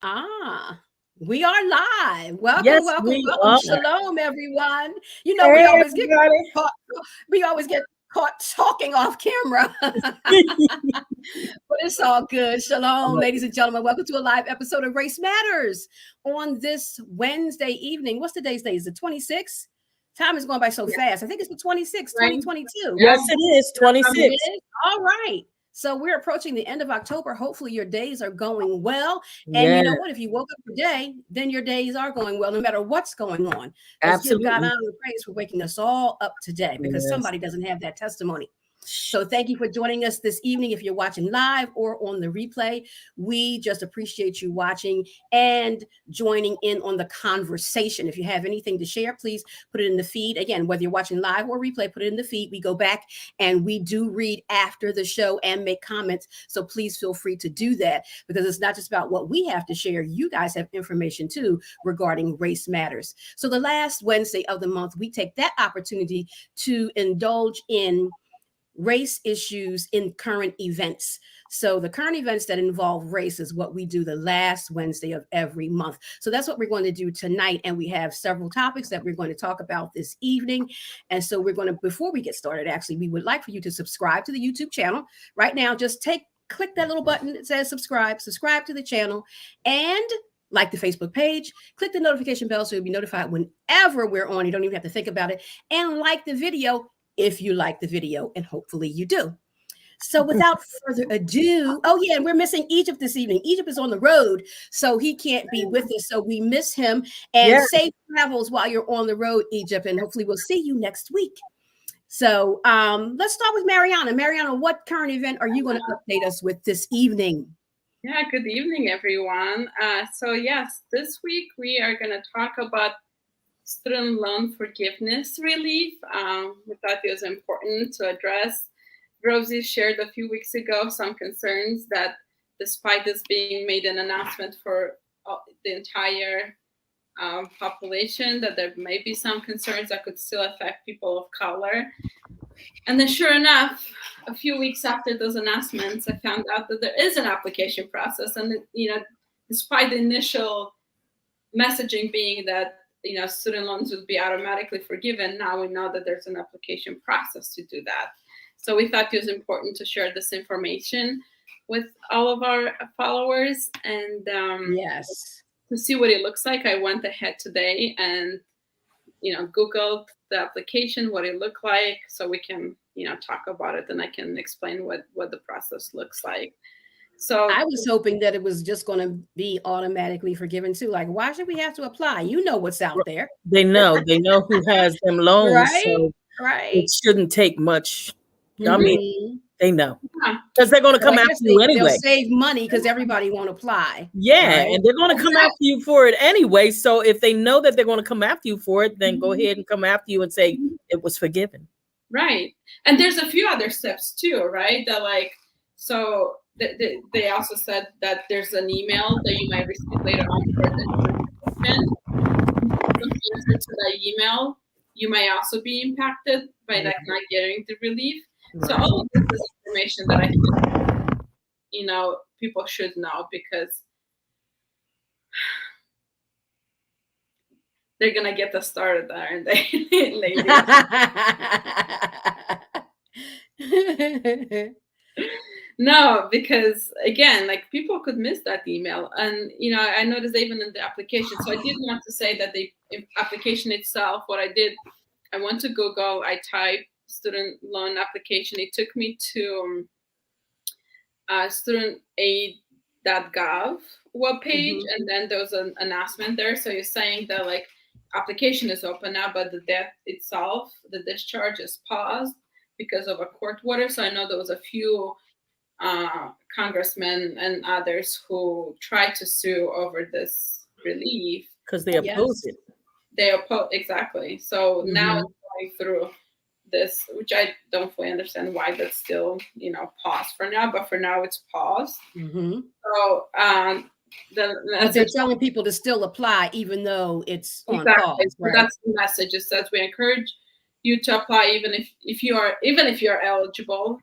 Ah, we are live. Welcome, Yes, welcome, we welcome. are. Shalom, everyone. You know, we Hey, always get everybody. caught, we always get caught talking off camera. But it's all good. Shalom, ladies and gentlemen. Welcome to a live episode of Race Matters on this Wednesday evening. What's today's day? Is it 26th? Time is going by so Yeah, fast. I think it's the 26th, right. 2022. Yes, Yeah. it is It 26. is. All right. So we're approaching the end of October. Hopefully your days are going well. And you Yeah, know what? If you woke up today, then your days are going well, no matter what's going on. Let's give God absolutely. honor and praise for waking us all up today because Yes. somebody doesn't have that testimony. So thank you for joining us this evening. If you're watching live or on the replay, we just appreciate you watching and joining in on the conversation. If you have anything to share, please put it in the feed. Again, whether you're watching live or replay, put it in the feed. We go back and we do read after the show and make comments. So please feel free to do that because it's not just about what we have to share. You guys have information too regarding race matters. So the last Wednesday of the month, we take that opportunity to indulge in race issues in current events. So the current events that involve race is what we do the last Wednesday of every month. So that's what we're going to do tonight. And we have several topics that we're going to talk about this evening. And so we're going to, before we get started, actually, we would like for you to subscribe to the YouTube channel. Right now, just click that little button that says subscribe to the channel, and like the Facebook page, click the notification bell so you'll be notified whenever we're on. You don't even have to think about it. And like the video if you like the video, and hopefully you do. So without further ado, oh yeah, and we're missing Egypt this evening. Egypt is on the road, so he can't be with us. So we miss him. And Yeah. safe travels while you're on the road, Egypt, and hopefully we'll see you next week. So let's start with Mariana. Mariana, what current event are you going to update us with this evening? Yeah, good evening, everyone. So yes, this week we are going to talk about student loan forgiveness relief. We thought it was important to address. Rosie shared a few weeks ago some concerns that despite this being made an announcement for the entire population, that there may be some concerns that could still affect people of color. And then sure enough, a few weeks after those announcements, I found out that there is an application process. And, despite the initial messaging being that, student loans would be automatically forgiven, now we know that there's an application process to do that. So we thought it was important to share this information with all of our followers. And Yes. to see what it looks like, I went ahead today and Googled the application, what it looked like, so we can, talk about it, and I can explain what the process looks like. So I was hoping that it was just going to be automatically forgiven too. Like, why should we have to apply? You know what's out there, They know who has them loans, right? so Right. it shouldn't take much. I mean, Mhm. they know yeah, because they're going to So I come after guess you they'll anyway. save money because everybody won't apply, Yeah, right? and they're going to come after you for it anyway. So if they know that they're going to come after you for it, then go ahead and come after you and say it was forgiven. right. And there's a few other steps too, right? That so they also said that there's an email that you might receive later on for the information. Don't answer to that email, you might also be impacted by not getting the relief. So all of this is information that I think, people should know, because they're gonna get us started, aren't they, ladies? No, because again, people could miss that email, and I noticed even in the application. So I did want to say that the application itself, what I did, I went to Google, I typed student loan application. It took me to studentaid.gov webpage, and then there was an announcement there. So you're saying that application is open now, but the debt itself, the discharge, is paused because of a court order. So I know there was a few congressmen and others who tried to sue over this relief because they oppose it. They oppose, exactly. So now it's going through this, which I don't fully understand why that's still paused for now, but for now it's paused. So but they're telling people to still apply even though it's on pause, right? So that's the message. It says we encourage you to apply even if you're eligible,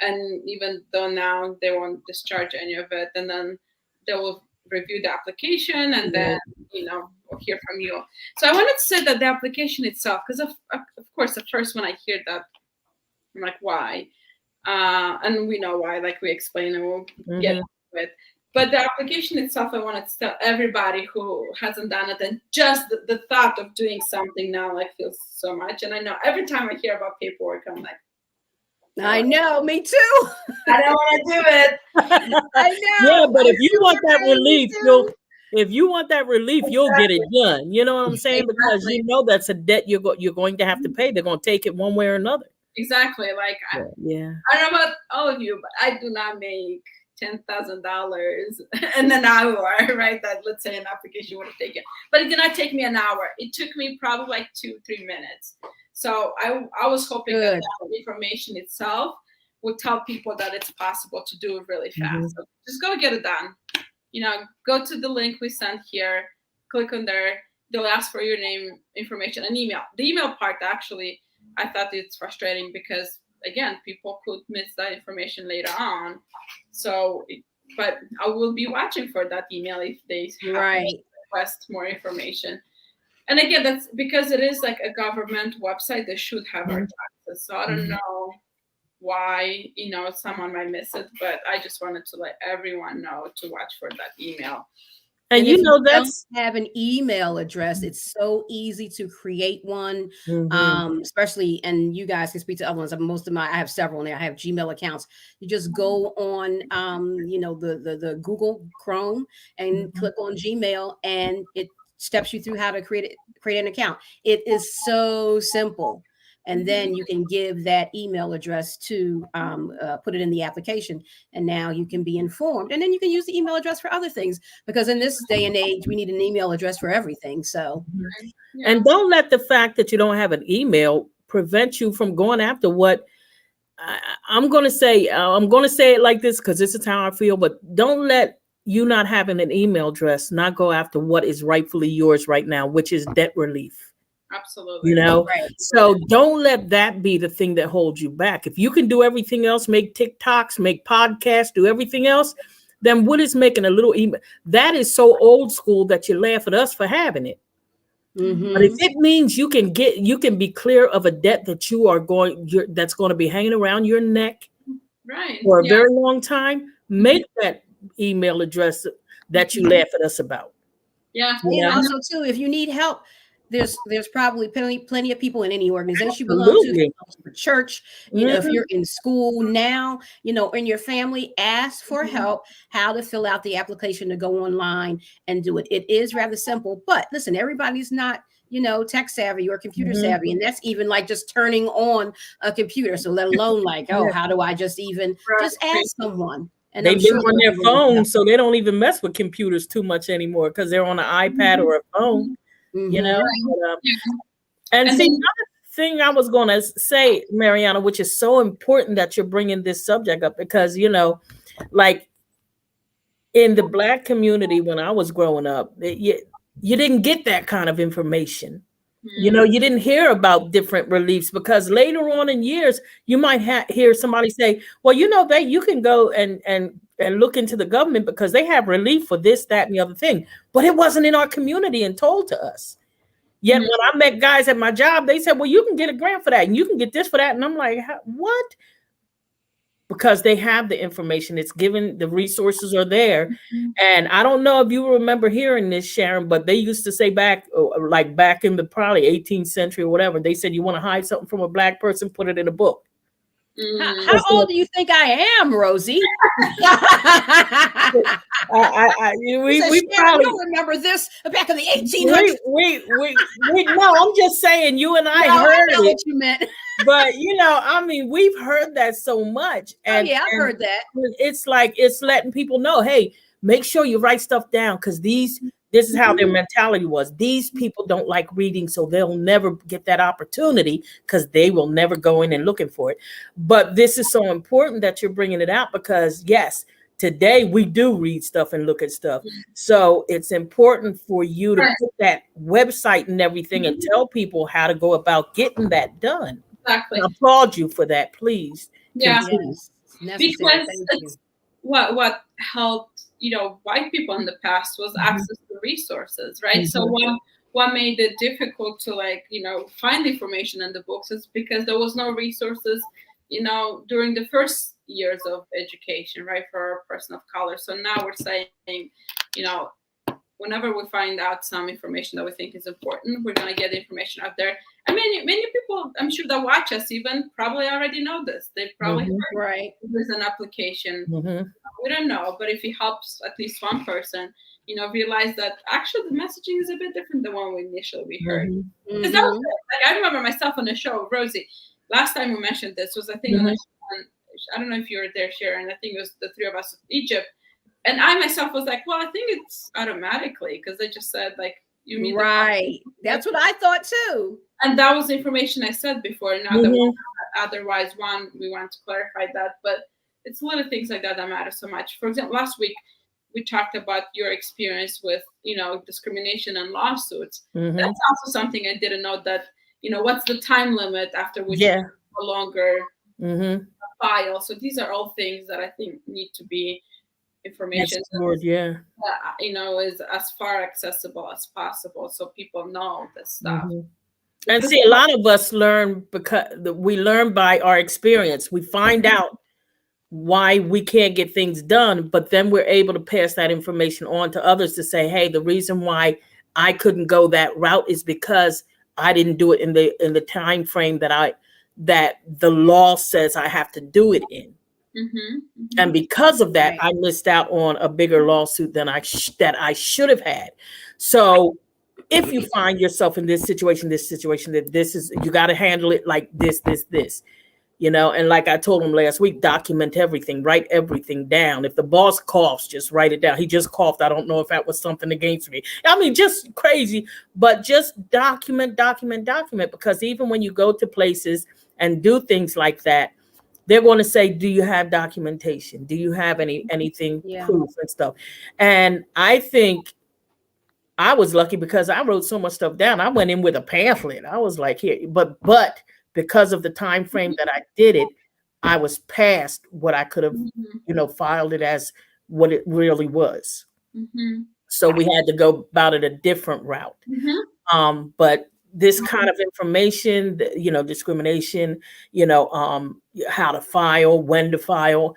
and even though now they won't discharge any of it, and then they will review the application, and then we'll hear from you. So I wanted to say that the application itself, because of course the first when I hear that, I'm like, why? And we know why, like we explained, and we'll get into it. But the application itself, I wanted to tell everybody who hasn't done it, and just the thought of doing something now, like, feels so much. And I know every time I hear about paperwork, I'm like, I know, me too. I don't want to do it. I know. Yeah, but if you want that relief, you'll get it done. You know what I'm saying? Because you know that's a debt you're going to have to pay. They're going to take it one way or another. Exactly. Like, I don't know about all of you, but I do not make $10,000 in an hour, right? That, let's say, an application would have taken, but it did not take me an hour. It took me probably like 2-3 minutes. So I was hoping that the information itself would tell people that it's possible to do it really fast. So just go get it done. Go to the link we sent here, click on there. They'll ask for your name, information, and email. The email part, actually, I thought it's frustrating because, again, people could miss that information later on. So, but I will be watching for that email if they request more information. And again, that's because it is like a government website. They should have our taxes. So I don't know why, someone might miss it, but I just wanted to let everyone know to watch for that email. And if you don't have an email address, it's so easy to create one, especially, and you guys can speak to other ones. I have several in there. I have Gmail accounts. You just go on, the Google Chrome and click on Gmail, and it steps you through how to create an account. It is so simple. And then you can give that email address to put it in the application. And now you can be informed. And then you can use the email address for other things, because in this day and age, we need an email address for everything. So, and don't let the fact that you don't have an email prevent you from going after what I'm going to say. I'm going to say it like this because this is how I feel. But don't let you not having an email address not go after what is rightfully yours right now, which is debt relief. Absolutely. So don't let that be the thing that holds you back. If you can do everything else, make TikToks, make podcasts, do everything else, then what is making a little email? That is so old school that you laugh at us for having it. But if it means you can be clear of a debt that that's going to be hanging around your neck for a very long time, make that email address that you laugh at us about. Yeah. And also too, if you need help, there's probably plenty of people in any organization you belong to, for church, if you're in school now, in your family, ask for help, how to fill out the application to go online and do it. It is rather simple, but listen, everybody's not, tech savvy or computer savvy. And that's even like just turning on a computer. So let alone like, how do I just ask someone? And they've been on their phone, so they don't even mess with computers too much anymore because they're on an iPad or a phone. And see, another thing I was going to say, Mariana, which is so important that you're bringing this subject up, because like in the Black community when I was growing up, you didn't get that kind of information. You didn't hear about different reliefs, because later on in years you might hear somebody say, well, you can go and look into the government because they have relief for this, that, and the other thing. But it wasn't in our community and told to us. Yet when I met guys at my job, they said, well, you can get a grant for that and you can get this for that. And I'm like, what? Because they have the information. It's given, the resources are there. And I don't know if you remember hearing this, Sharon, but they used to say back in the probably 18th century or whatever, they said, you want to hide something from a Black person, put it in a book. How old do you think I am, Rosie? We probably don't remember this back in the 1800s. No, I'm just saying you and I heard it. What you meant. But we've heard that so much. And I've heard that. It's like it's letting people know, hey, make sure you write stuff down, because this is how their mentality was. These people don't like reading, so they'll never get that opportunity because they will never go in and looking for it. But this is so important that you're bringing it out, because yes, today we do read stuff and look at stuff. So it's important for you to put that website and everything and tell people how to go about getting that done. Exactly. I applaud you for that, please. Yeah. Because what helped white people in the past was access to resources, right? So what made it difficult to find information in the books is because there was no resources, during the first years of education, right, for a person of color. So now we're saying, whenever we find out some information that we think is important, we're going to get the information out there. And many people, I'm sure, that watch us even probably already know this. They probably heard there's an application. We don't know, but if it helps at least one person, realize that actually the messaging is a bit different than what we initially heard. Because that was I remember myself on the show, Rosie. Last time we mentioned this was, I think, on I don't know if you were there, Sharon. I think it was the three of us in Egypt. And I myself was like, well, I think it's automatically, because they just said, you mean that's what I thought too. And that was the information I said before. Not that otherwise, we want to clarify that, but it's little things like that matter so much. For example, last week we talked about your experience with, discrimination and lawsuits. That's also something I didn't know, that, what's the time limit after which you no longer file. So these are all things that I think need to be information is as far accessible as possible, so people know this stuff. And see, a lot of us learn because we learn by our experience. We find out why we can't get things done, but then we're able to pass that information on to others to say, hey, the reason why I couldn't go that route is because I didn't do it in the time frame that the law says I have to do it in. And because of that, I missed out on a bigger lawsuit than that I should have had. So if you find yourself in this situation, that this is, you got to handle it like this, and like I told him last week, document everything, write everything down. If the boss coughs, just write it down. He just coughed. I don't know if that was something against me. I mean, just crazy, but just document, because even when you go to places and do things like that, they're going to say, do you have documentation? Do you have anything proof and stuff? And I think I was lucky because I wrote so much stuff down. I went in with a pamphlet. I was like, here, but because of the time frame that I did it, I was past what I could have, filed it as what it really was. So we had to go about it a different route. But this kind of information, discrimination, how to file, when to file,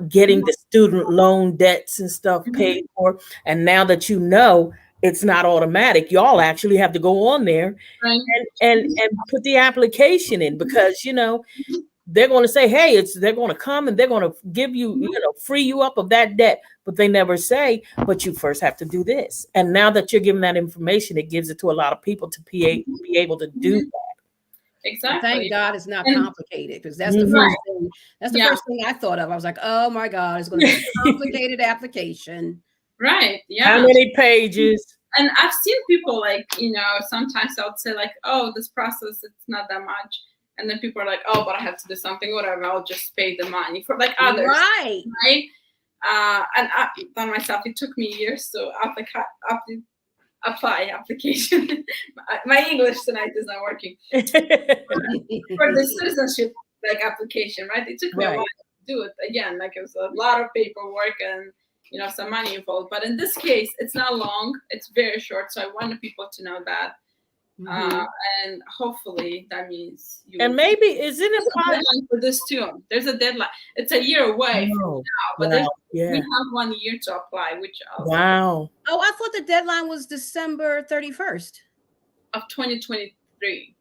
getting the student loan debts and stuff paid for. And now that it's not automatic, y'all actually have to go on there and put the application in, because, they're going to say, hey, they're going to come and they're going to give you, free you up of that debt. But they never say, but you first have to do this. And now that you're giving that information, it gives it to a lot of people to be able to do that. Exactly. Thank God it's not complicated, because that's the first thing. That's the first thing I thought of. I was like, oh my God, it's going to be a complicated application. Right. Yeah. How many pages? And I've seen people sometimes I would say oh, this process, it's not that much. And then people are like, oh, but I have to do something, whatever. I'll just pay the money for others. Right. And I, by myself, it took me years to apply application. My English tonight is not working. For the citizenship application, right? It took me a while to do it again. It was a lot of paperwork and some money involved. But in this case, it's not long. It's very short. So I wanted people to know that. And hopefully that means maybe isn't it a deadline for this too? There's a deadline. It's a year away from now, but we have 1 year to apply, which oh, I thought the deadline was December 31st of 2023.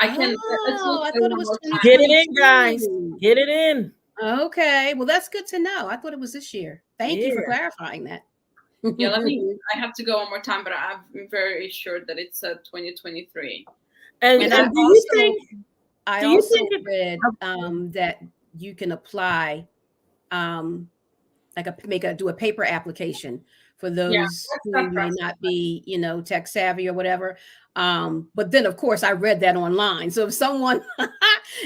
I thought it was get it in, guys. Get it in. Okay, well, that's good to know. I thought it was this year. Thank you for clarifying that. Yeah, I have to go one more time, but I'm very sure that it's 2023. And I also read that you can apply, do a paper application for those who may not be, tech savvy or whatever. But then, of course, I read that online. So if someone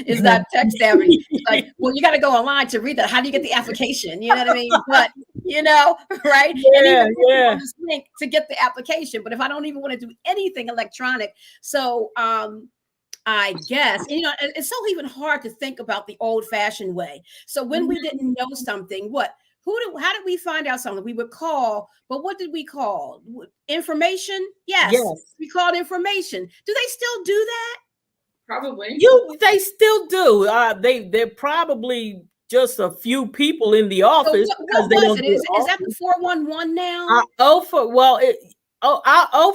is not tech savvy, like, well, you got to go online to read that. How do you get the application? You know what I mean? But, right? Yeah, and even this link to get the application. But if I don't even want to do anything electronic, so I guess, it's so even hard to think about the old-fashioned way. So when we didn't know something, How did we find out something? We would call, but what did we call? Information? Yes. We called information. Do they still do that? Probably. They still do. They're probably just a few people in the office. So what was it? Is that the 411 now? O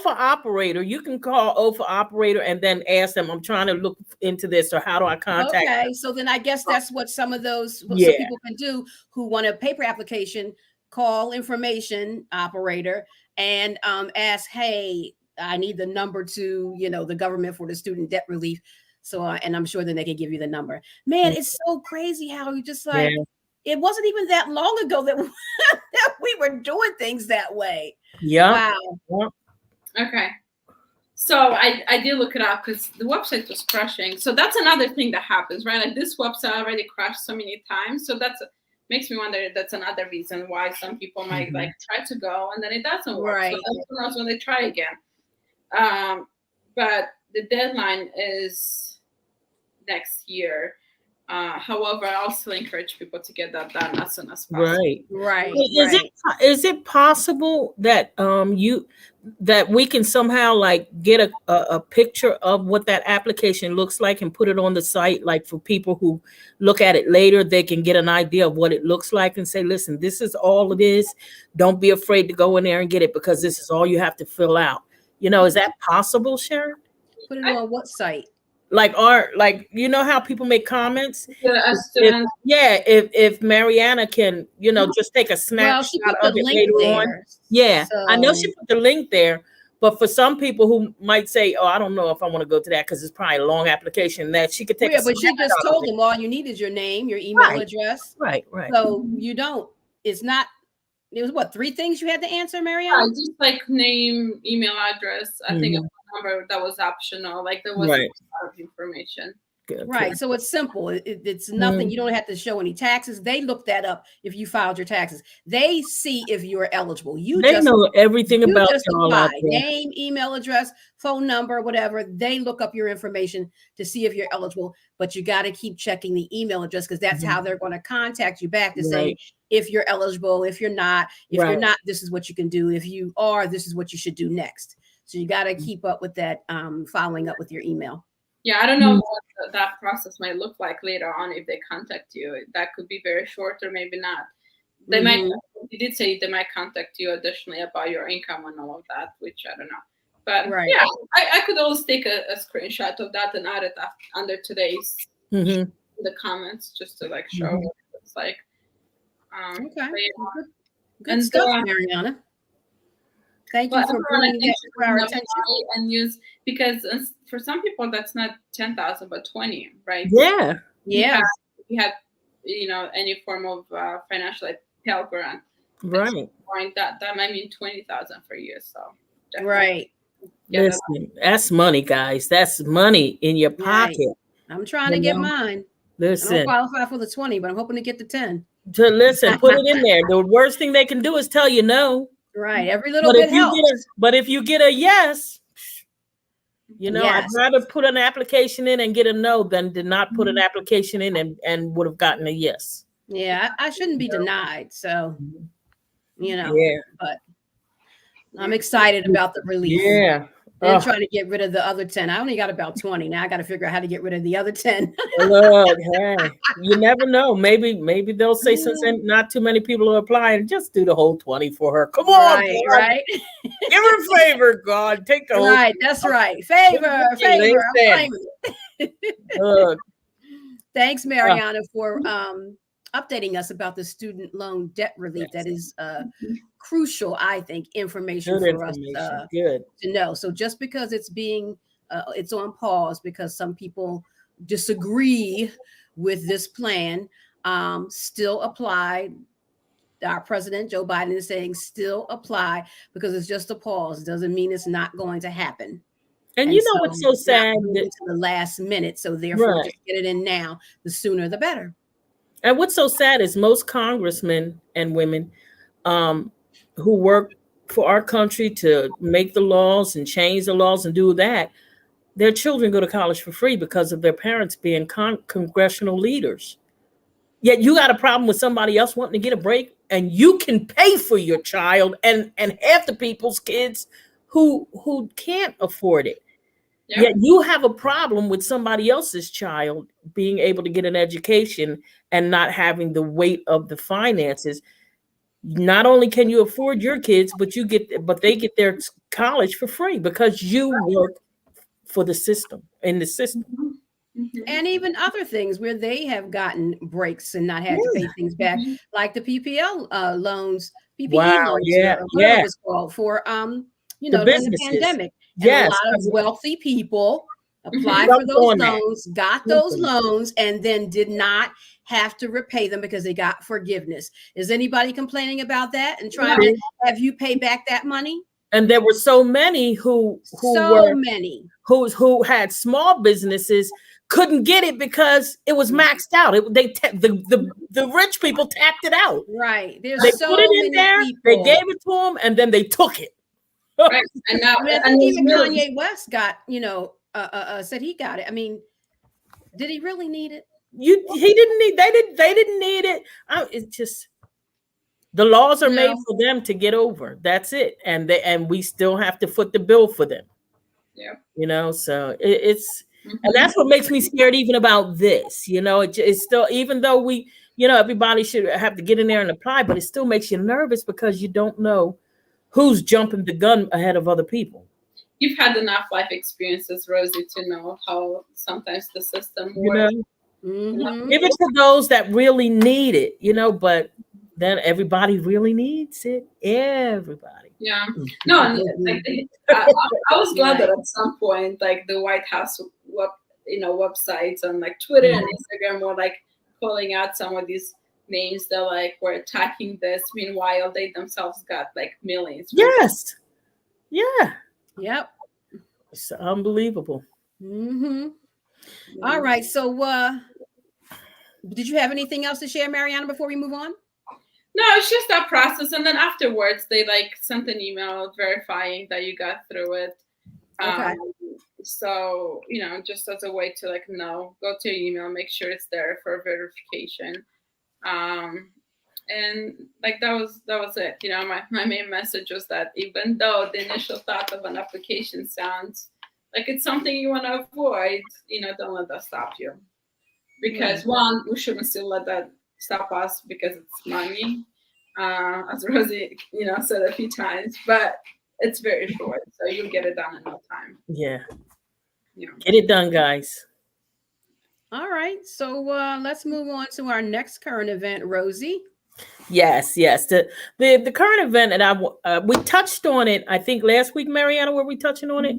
for operator. You can call O for operator and then ask them, I'm trying to look into this, or how do I contact them? Okay, so then I guess that's what some of those some people can do who want a paper application, call information operator and ask, hey, I need the number to, the government for the student debt relief. So, and I'm sure then they can give you the number. Man, it's so crazy how you just like, it wasn't even that long ago that we were doing things that way. Yeah. Wow. Okay. So I did look it up because the website was crashing. So that's another thing that happens, right? Like this website already crashed so many times. So makes me wonder if that's another reason why some people might like try to go and then it doesn't work. Right. So who knows when they try again. But the deadline is next year. However, I also encourage people to get that done as soon as possible. Right. Is it possible that that we can somehow like get a picture of what that application looks like and put it on the site, like for people who look at it later, they can get an idea of what it looks like and say, listen, this is all it is. Don't be afraid to go in there and get it because this is all you have to fill out. Is that possible, Sharon? Put it on what site? Like how people make comments. If Mariana can, just take a snapshot of it later on. Yeah, so. I know she put the link there, but for some people who might say, "Oh, I don't know if I want to go to that because it's probably a long application," that she could take. But she just told them all you need is your name, your email address. Right. So you don't. It's not. It was what 3 things you had to answer, Mariana? Just like name, email address. I think a number that was optional. Like there was a lot of information. Good. Right. So it's simple. It's nothing. You don't have to show any taxes. They look that up if you filed your taxes. They see if you're eligible. They know everything about y'all out there. Name, email address, phone number, whatever. They look up your information to see if you're eligible. But you got to keep checking the email address because that's how they're going to contact you back to say if you're eligible, if you're not. If you're not, this is what you can do. If you are, this is what you should do next. So you got to keep up with that, following up with your email. Yeah, I don't know what that process might look like later on if they contact you. That could be very short or maybe not. They might. You did say they might contact you additionally about your income and all of that, which I don't know. But yeah, I could always take a screenshot of that and add it under today's the comments just to like show what it looks like. Good stuff, Mariana. Thank you for bringing that to our attention. And use because for some people that's not 10,000 but 20, right? Yeah. You have any form of financial Pell grant, right? That might mean 20,000 for you. So right. Listen, that's money, guys. That's money in your pocket. Right. I'm trying to get mine. Listen, I don't qualify for the 20, but I'm hoping to get the 10. Listen, put it in there. The worst thing they can do is tell you no. Right. Every little bit helps. But if you get a yes, I'd rather put an application in and get a no than to not put an application in and would have gotten a yes. Yeah, I shouldn't be denied. So, but I'm excited about the relief. Yeah. And trying to get rid of the other 10. I only got about 20. Now I got to figure out how to get rid of the other 10. Look, hey, you never know. Maybe they'll say since not too many people are applying, just do the whole 20 for her. Come on, right? Give her a favor, God. Take the whole. Right, that's right. Favor. Thanks, Mariana, for updating us about the student loan debt relief. That is crucial, I think, information for us to know. So just because it's it's on pause because some people disagree with this plan, still apply. Our president, Joe Biden, is saying still apply because it's just a pause. It doesn't mean it's not going to happen. And you know what's so sad? To the last minute. So therefore, just get it in now. The sooner, the better. And what's so sad is most congressmen and women who work for our country to make the laws and change the laws and do that, their children go to college for free because of their parents being congressional leaders. Yet you got a problem with somebody else wanting to get a break, and you can pay for your child and half the people's kids who can't afford it. Yep. Yet you have a problem with somebody else's child being able to get an education and not having the weight of the finances. Not only can you afford your kids, but they get their college for free because you work for the system, in the system. And even other things where they have gotten breaks and not had to pay things back, like the PPL loans, PPE loans, or whatever it's called, for during the pandemic. And a lot of wealthy people applied for those loans, got those loans, and then did not have to repay them because they got forgiveness. Is anybody complaining about that and trying to have you pay back that money? And there were so many who had small businesses couldn't get it because it was maxed out. The rich people tapped it out. Right. There's they so put it in many there, people. They gave it to them, and then they took it. Right. And now, I think even Kanye West got, said he got it. I mean, did he really need it? He didn't need. They didn't need it. It's just the laws are made for them to get over. That's it. And we still have to foot the bill for them. Yeah. So it's. And that's what makes me scared even about this. It's still, even though we, everybody should have to get in there and apply, but it still makes you nervous because you don't know who's jumping the gun ahead of other people. You've had enough life experiences, Rosie, to know how sometimes the system works. Give it to those that really need it, but then everybody really needs it. Everybody. Yeah. No, I was glad that at some point, like the White House websites on like Twitter and Instagram were like calling out some of these names that like were attacking this. Meanwhile, they themselves got like millions. Yes. Yeah. Yep. It's unbelievable. All right. So did you have anything else to share, Mariana, before we move on? No, it's just that process. And then afterwards, they like sent an email verifying that you got through it. Okay. So, just as a way to like go to your email, make sure it's there for verification. And like that was it. My main message was that even though the initial thought of an application sounds like it's something you want to avoid, don't let that stop you. Because one, we shouldn't still let that stop us because it's money, as Rosie, said a few times, but it's very short, so you'll get it done in no time. Yeah. Get it done, guys. All right, so let's move on to our next current event, Rosie. Yes. The current event, and we touched on it, I think last week, Mariana, were we touching on it?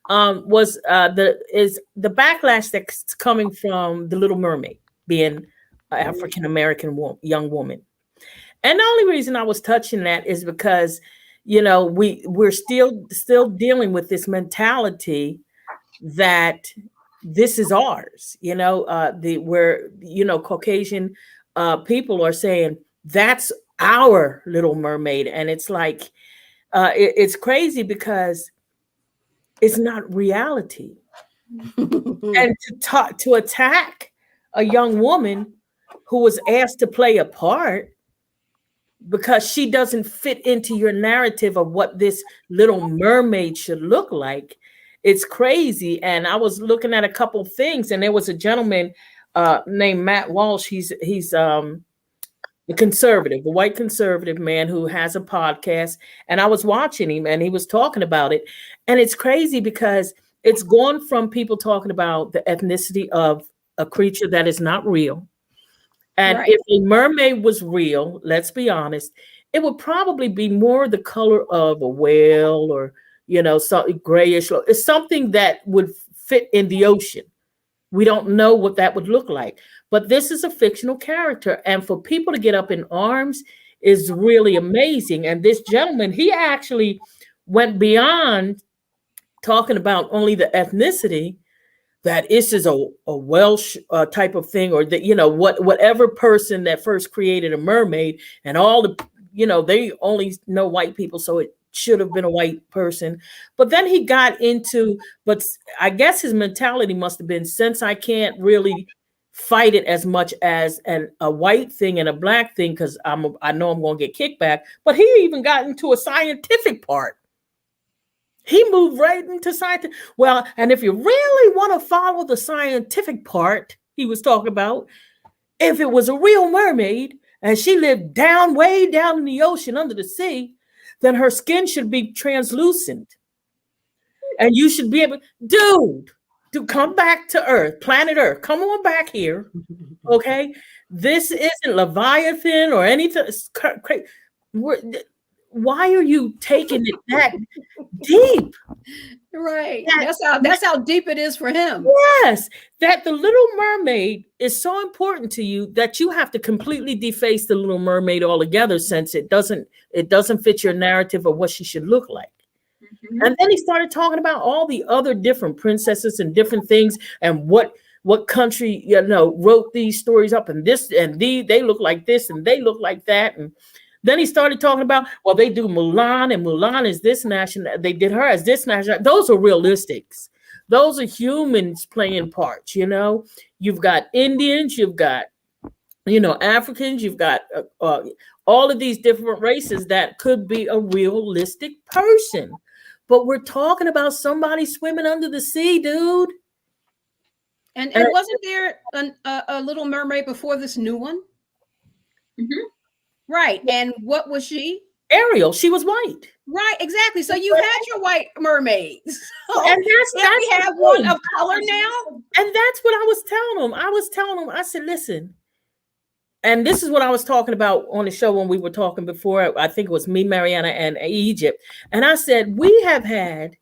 Was the backlash that's coming from the Little Mermaid being African American young woman. And the only reason I was touching that is because we're still dealing with this mentality that this is ours. Where Caucasian people are saying that's our Little Mermaid, and it's like it's crazy because it's not reality. And to attack a young woman who was asked to play a part because she doesn't fit into your narrative of what this Little Mermaid should look like, it's crazy. And I was looking at a couple things, and there was a gentleman named Matt Walsh. He's the white conservative man who has a podcast, and I was watching him, and he was talking about it, and it's crazy because it's gone from people talking about the ethnicity of a creature that is not real. And if a mermaid was real, let's be honest, it would probably be more the color of a whale or, something grayish. It's something that would fit in the ocean. We don't know what that would look like. But this is a fictional character. And for people to get up in arms is really amazing. And this gentleman, he actually went beyond talking about only the ethnicity, that this is a Welsh type of thing, or that, whatever person that first created a mermaid, and all the, they only know white people, so it should have been a white person. But then he got into, but I guess his mentality must have been, since I can't really fight it as much as a white thing and a black thing, because I know I'm going to get kickback. But he even got into a scientific part. He moved right into scientific. Well, and if you really want to follow the scientific part he was talking about, if it was a real mermaid and she lived way down in the ocean under the sea, then her skin should be translucent. And you should be able, dude, come back to Earth, planet Earth. Come on back here. Okay? This isn't Leviathan or anything. Why are you taking it that deep? Right. That's how deep it is for him. Yes. That the Little Mermaid is so important to you that you have to completely deface the Little Mermaid altogether, since it doesn't fit your narrative of what she should look like. And then he started talking about all the other different princesses and different things, and what country, wrote these stories up, and they look like this and they look like that. And then he started talking about, well, they do Mulan, and Mulan is this national. They did her as this national. Those are realistics. Those are humans playing parts. You've got Indians, you've got, Africans, you've got all of these different races that could be a realistic person. But we're talking about somebody swimming under the sea, dude. And wasn't there a Little Mermaid before this new one? Mm-hmm. Right. And what was she? Ariel. She was white. Right. Exactly. So you had your white mermaids. So and that's we have one of color now. And that's what I was telling them. I said, listen. And this is what I was talking about on the show when we were talking before. I think it was me, Mariana, and Egypt. And I said, we have had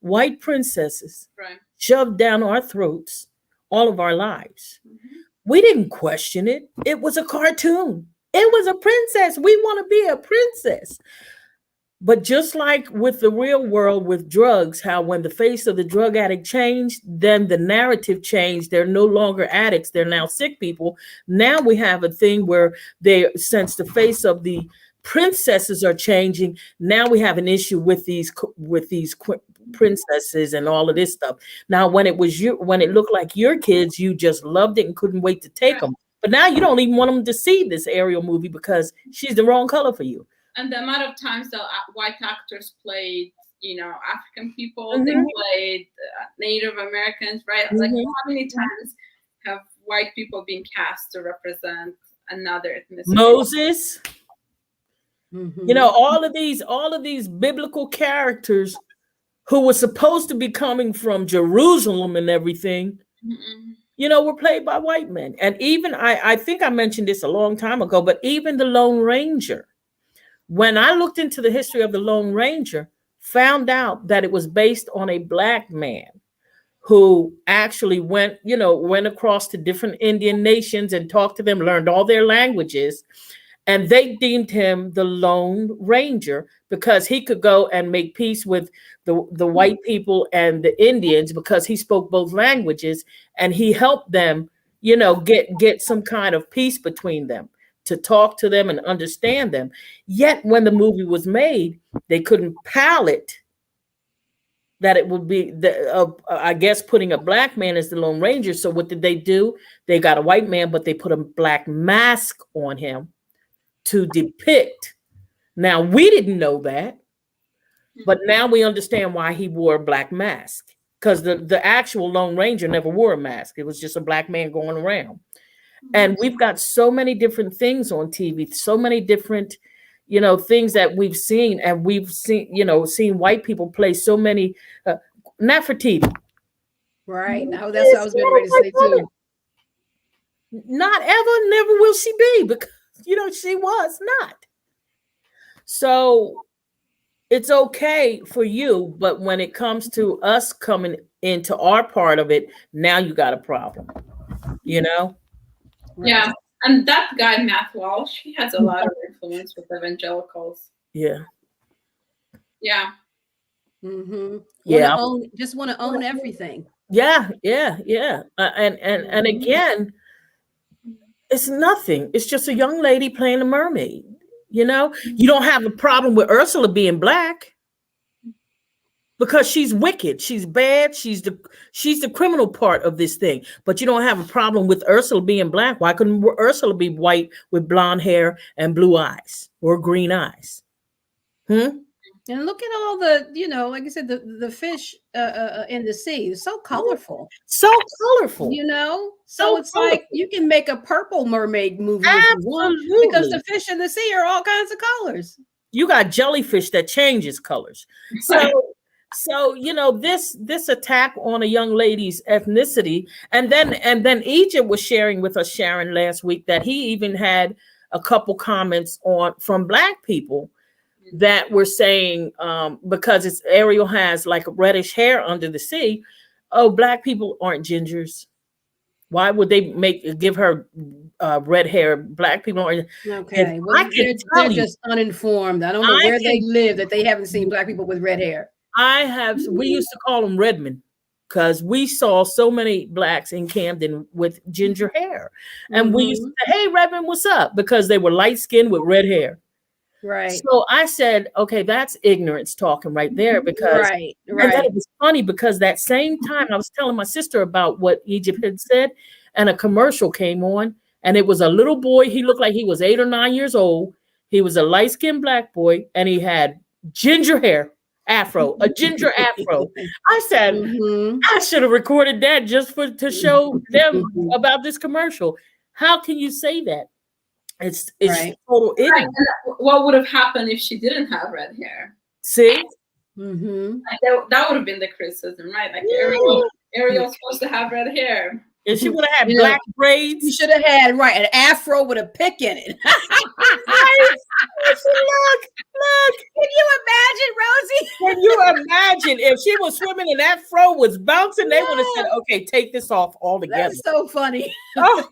white princesses shoved down our throats all of our lives. Mm-hmm. We didn't question it. It was a cartoon. It was a princess. We want to be a princess. But just like with the real world with drugs, how when the face of the drug addict changed, then the narrative changed. They're no longer addicts. They're now sick people. Now we have a thing where since the face of the princesses are changing, now we have an issue with these princesses and all of this stuff. Now, when it looked like your kids, you just loved it and couldn't wait to take them. But now you don't even want them to see this Ariel movie because she's the wrong color for you. And the amount of times that white actors played, African people, Mm-hmm. they played Native Americans, right? It's like, how many times have white people been cast to represent another ethnicity? Moses. Mm-hmm. All of these biblical characters who were supposed to be coming from Jerusalem and everything, were played by white men. And even I think I mentioned this a long time ago, but even the Lone Ranger. When I looked into the history of the Lone Ranger, found out that it was based on a black man who actually went across to different Indian nations and talked to them, learned all their languages. And they deemed him the Lone Ranger because he could go and make peace with the white people and the Indians because he spoke both languages, and he helped them, get some kind of peace between them, to talk to them and understand them. Yet when the movie was made, they couldn't palate that it would be, I guess, putting a black man as the Lone Ranger. So what did they do? They got a white man, but they put a black mask on him to depict. Now, we didn't know that, but now we understand why he wore a black mask, because the actual Lone Ranger never wore a mask. It was just a black man going around. And we've got so many different things on TV, so many different, things that we've seen, and we've seen white people play so many, Nefertiti. Right. Now that's what I was getting ready to say too. Not ever, never will she be, because, she was not. So it's okay for you, but when it comes to us coming into our part of it, now you got a problem, Yeah, and that guy, Matt Walsh, he has a lot of influence with evangelicals. Yeah. Yeah. Mm-hmm. Yeah. Just want to own everything. Yeah. And again, it's nothing. It's just a young lady playing a mermaid. You don't have a problem with Ursula being black. because she's wicked, she's bad, she's the criminal part of this thing. But you don't have a problem with Ursula being black. Why couldn't Ursula be white with blonde hair and blue eyes or green eyes? And look at all the, like I said, the fish in the sea. It's so colorful. So colorful. So it's colorful. Like you can make a purple mermaid movie if you want, because the fish in the sea are all kinds of colors. You got jellyfish that changes colors. So this attack on a young lady's ethnicity, and then Egypt was sharing with us, Sharon, last week, that he even had a couple comments from Black people that were saying, because Ariel has like reddish hair under the sea, oh, Black people aren't gingers. Why would they give her red hair? Black people aren't. Okay, well, they're just uninformed. I don't know where they live that they haven't seen Black people with red hair. We used to call them Redmond, because we saw so many Blacks in Camden with ginger hair. And we used to say, hey, Redmond, what's up? Because they were light skinned with red hair. Right. So I said, okay, that's ignorance talking right there. Because right. And then it was funny because that same time I was telling my sister about what Egypt had said, and a commercial came on, and it was a little boy. He looked like he was 8 or 9 years old. He was a light-skinned Black boy, and he had ginger hair, a ginger afro. I said, I should have recorded that just to show them about this commercial. How can you say that? It's total ignorance. Right. What would have happened if she didn't have red hair? See? That would have been the criticism, right? Like Ariel's supposed to have red hair. If she would have had black braids, you should have had an afro with a pick in it. Look. Can you imagine, Rosie? Can you imagine if she was swimming and that fro was bouncing? They would have said, "Okay, take this off altogether." That's so funny. I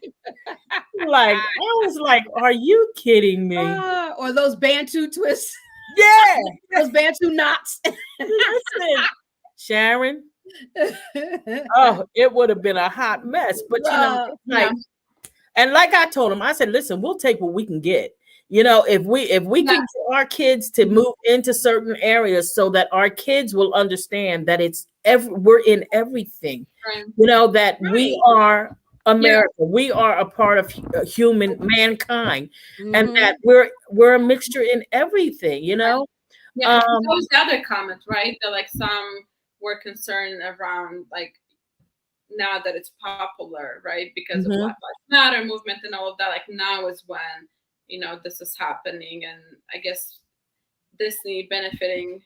was like, "Are you kidding me?" Or those Bantu twists. Yeah, those Bantu knots. Listen, Sharon. It would have been a hot mess. But and like I told him, I said, listen, we'll take what we can get. If we can get our kids to move into certain areas so that our kids will understand that we're in everything. Right. That we are America. Yeah. We are a part of mankind, and that we're a mixture in everything. Yeah, that was the other comment, right? That like some were concerned around like now that it's popular, right? Because of Black Lives Matter movement and all of that. Like now is when this is happening, and I guess Disney benefiting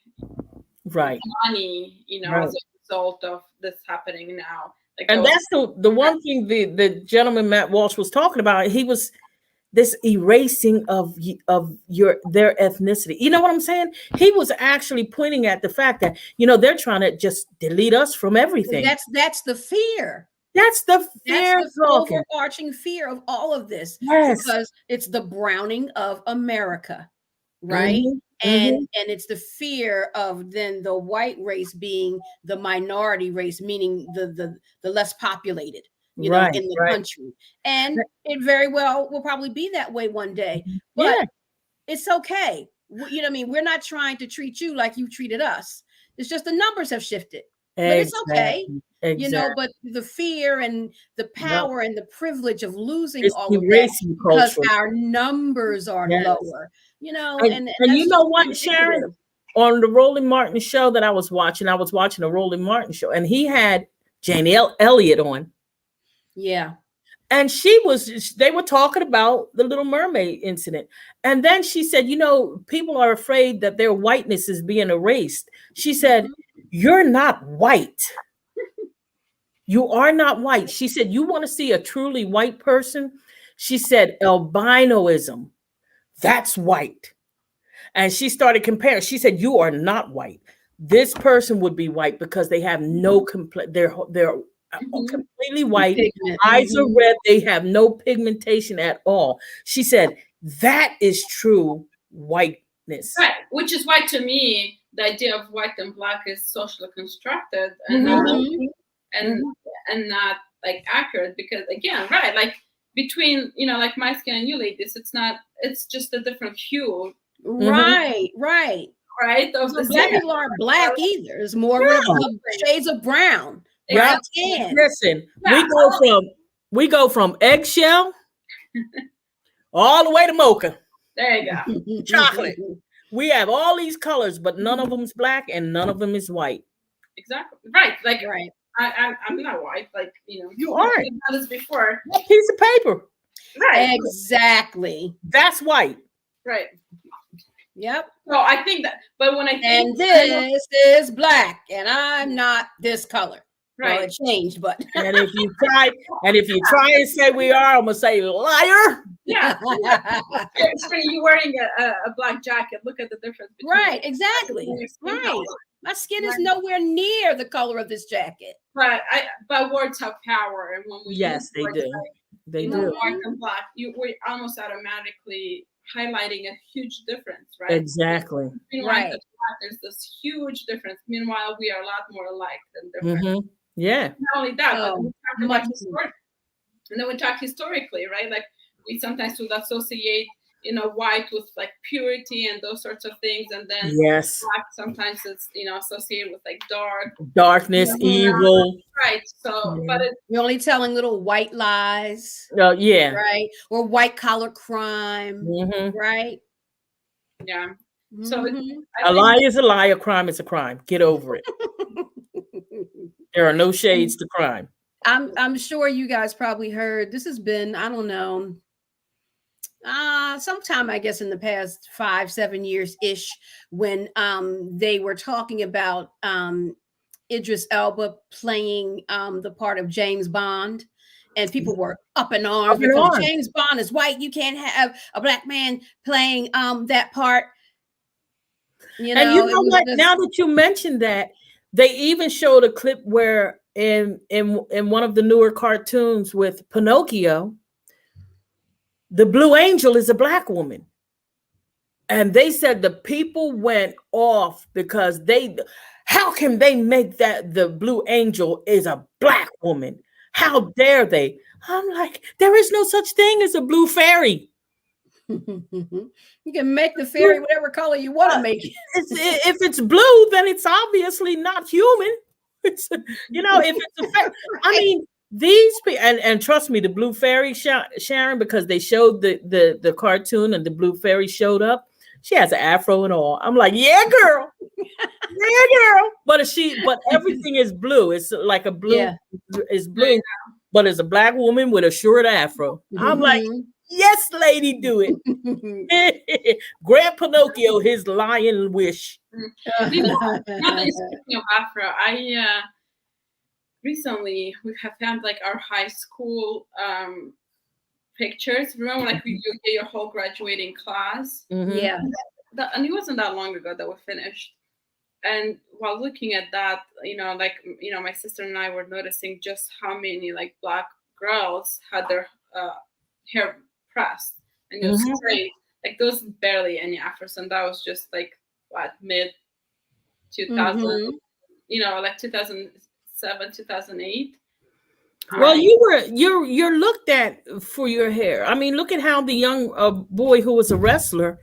money, as a result of this happening now. Like and that's the one thing the gentleman Matt Walsh was talking about. He was this erasing of their ethnicity. You know what I'm saying? He was actually pointing at the fact that they're trying to just delete us from everything. That's the fear. That's the fear. That's the overarching fear of all of this. Yes. Because it's the browning of America, right? And it's the fear of then the white race being the minority race, meaning the less populated. In the country. And it very well will probably be that way one day. But it's okay. What I mean? We're not trying to treat you like you treated us. It's just the numbers have shifted. But it's okay. Exactly. But the fear and the power and the privilege of losing all of that because our numbers are lower. And you know what, Sharon? On the Roland Martin show that I was watching a Roland Martin show, and he had Jane Elliott on. Yeah. And they were talking about the Little Mermaid incident. And then she said, people are afraid that their whiteness is being erased. She said, you're not white. You are not white. She said, you want to see a truly white person? She said, albinoism. That's white. And she started comparing. She said, you are not white. This person would be white because they have no they're completely white, eyes are red, they have no pigmentation at all. She said that is true whiteness, right? Which is why, to me, the idea of white and black is socially constructed and not like accurate. Because again, right, like between like my skin and you ladies, it's just a different hue, right. right? Of So the black zero. people aren't black either. It's more of shades of brown. Right. Tan. Listen, Yeah. we go from eggshell all the way to mocha, There you go. chocolate. We have all these colors, but none of them is black and none of them is white. Exactly. Right. Like Right. I'm not white. Like, you know, You aren't. we've done this before. A piece of paper. Right. Exactly. That's white. Right. Yep. So I think that, but when I think, And this is black, and I'm not this color. right. Well, it changed, but And if you try and say we are, I'm gonna say liar. Yeah. It's funny, you wearing a black jacket. Look at the difference. Right, exactly. Right. My skin is nowhere near the color of this jacket. But words have power, and when we Yes, they do. They do. White and black, we're almost automatically highlighting a huge difference, right? Exactly. Between white and black, there's this huge difference. Meanwhile, we are a lot more alike than different. Mm-hmm. Yeah. Not only that, but we talk about and then we talk historically, right? Like we sometimes would associate, you know, white with like purity and those sorts of things, and then yes, black sometimes it's, you know, associated with like darkness, evil. Right. So, but you're only telling little white lies. Yeah. Right. Or white collar crime. Mm-hmm. Right. Yeah. So a lie is a lie. A crime is a crime. Get over it. There are no shades to crime. I'm sure you guys probably heard. This has been, I don't know, sometime I guess in the past 5-7 years ish, when they were talking about Idris Elba playing the part of James Bond, and people were up in arms because James Bond is white. You can't have a black man playing that part. You know, and you know what? Now that you mentioned that, they even showed a clip where in one of the newer cartoons with Pinocchio, the Blue Angel is a black woman. And they said the people went off because how can they make that the Blue Angel is a black woman? How dare they? I'm like, there is no such thing as a blue fairy. You can make the fairy whatever color you want to make it. If it's blue, then it's obviously not human. It's, you know, if it's a fairy. I mean, these people, and trust me, the blue fairy, Sharon, because they showed the cartoon and the blue fairy showed up. She has an afro and all. I'm like, yeah, girl. Yeah, girl. But everything is blue. It's like a blue, it's blue, but it's a black woman with a short afro. I'm like, yes, lady, do it. Grant Pinocchio his lion wish. Now that you're speaking of afro, I recently we have found like our high school pictures. Remember, like you get your whole graduating class. Mm-hmm. Yeah, and it wasn't that long ago that we finished. And while looking at that, you know, like, you know, my sister and I were noticing just how many like black girls had their hair pressed and it was straight. Like there was barely any afros, and that was just like what, mid 2000, you know, like 2007, 2008. Well, you're looked at for your hair. I mean, look at how the young boy who was a wrestler,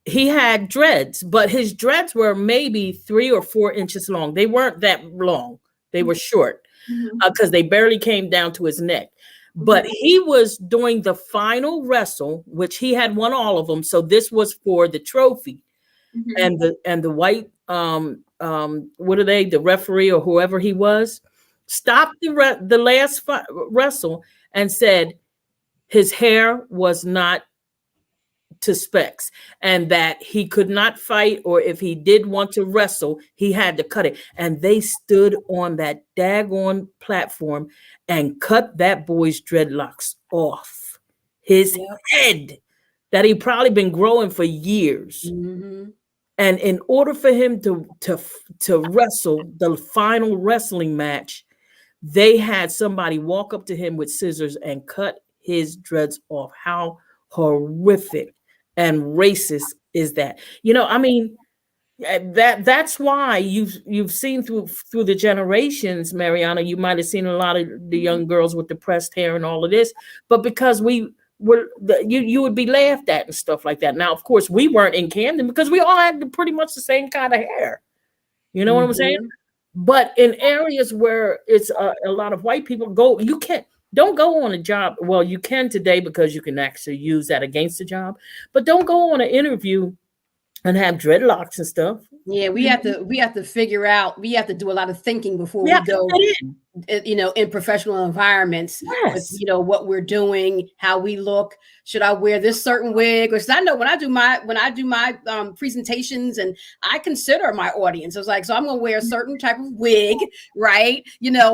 he had dreads, but his dreads were maybe 3 or 4 inches long. They weren't that long. They were short because they barely came down to his neck. But he was doing the final wrestle, which he had won all of them. So this was for the trophy. And the white, what are they? The referee or whoever he was, stopped the last wrestle and said his hair was not to specs and that he could not fight, or if he did want to wrestle, he had to cut it. And they stood on that daggone platform and cut that boy's dreadlocks off his head that he probably been growing for years. And in order for him to wrestle the final wrestling match, they had somebody walk up to him with scissors and cut his dreads off. How horrific and racist is that? You know, I mean, that's why you've seen through the generations, Mariana, you might have seen a lot of the young girls with the pressed hair and all of this, but because we you would be laughed at and stuff like that. Now, of course, we weren't in Camden because we all had pretty much the same kind of hair. You know what I'm saying? But in areas where it's a lot of white people, don't go on a job. Well, you can today because you can actually use that against the job, but don't go on an interview and have dreadlocks and stuff. Yeah, we have to figure out, we have to do a lot of thinking before we go, in professional environments, Yes. with, what we're doing, how we look. Should I wear this certain wig? Because I know when I do my presentations, and I consider my audience, I was like, so I'm going to wear a certain type of wig, right?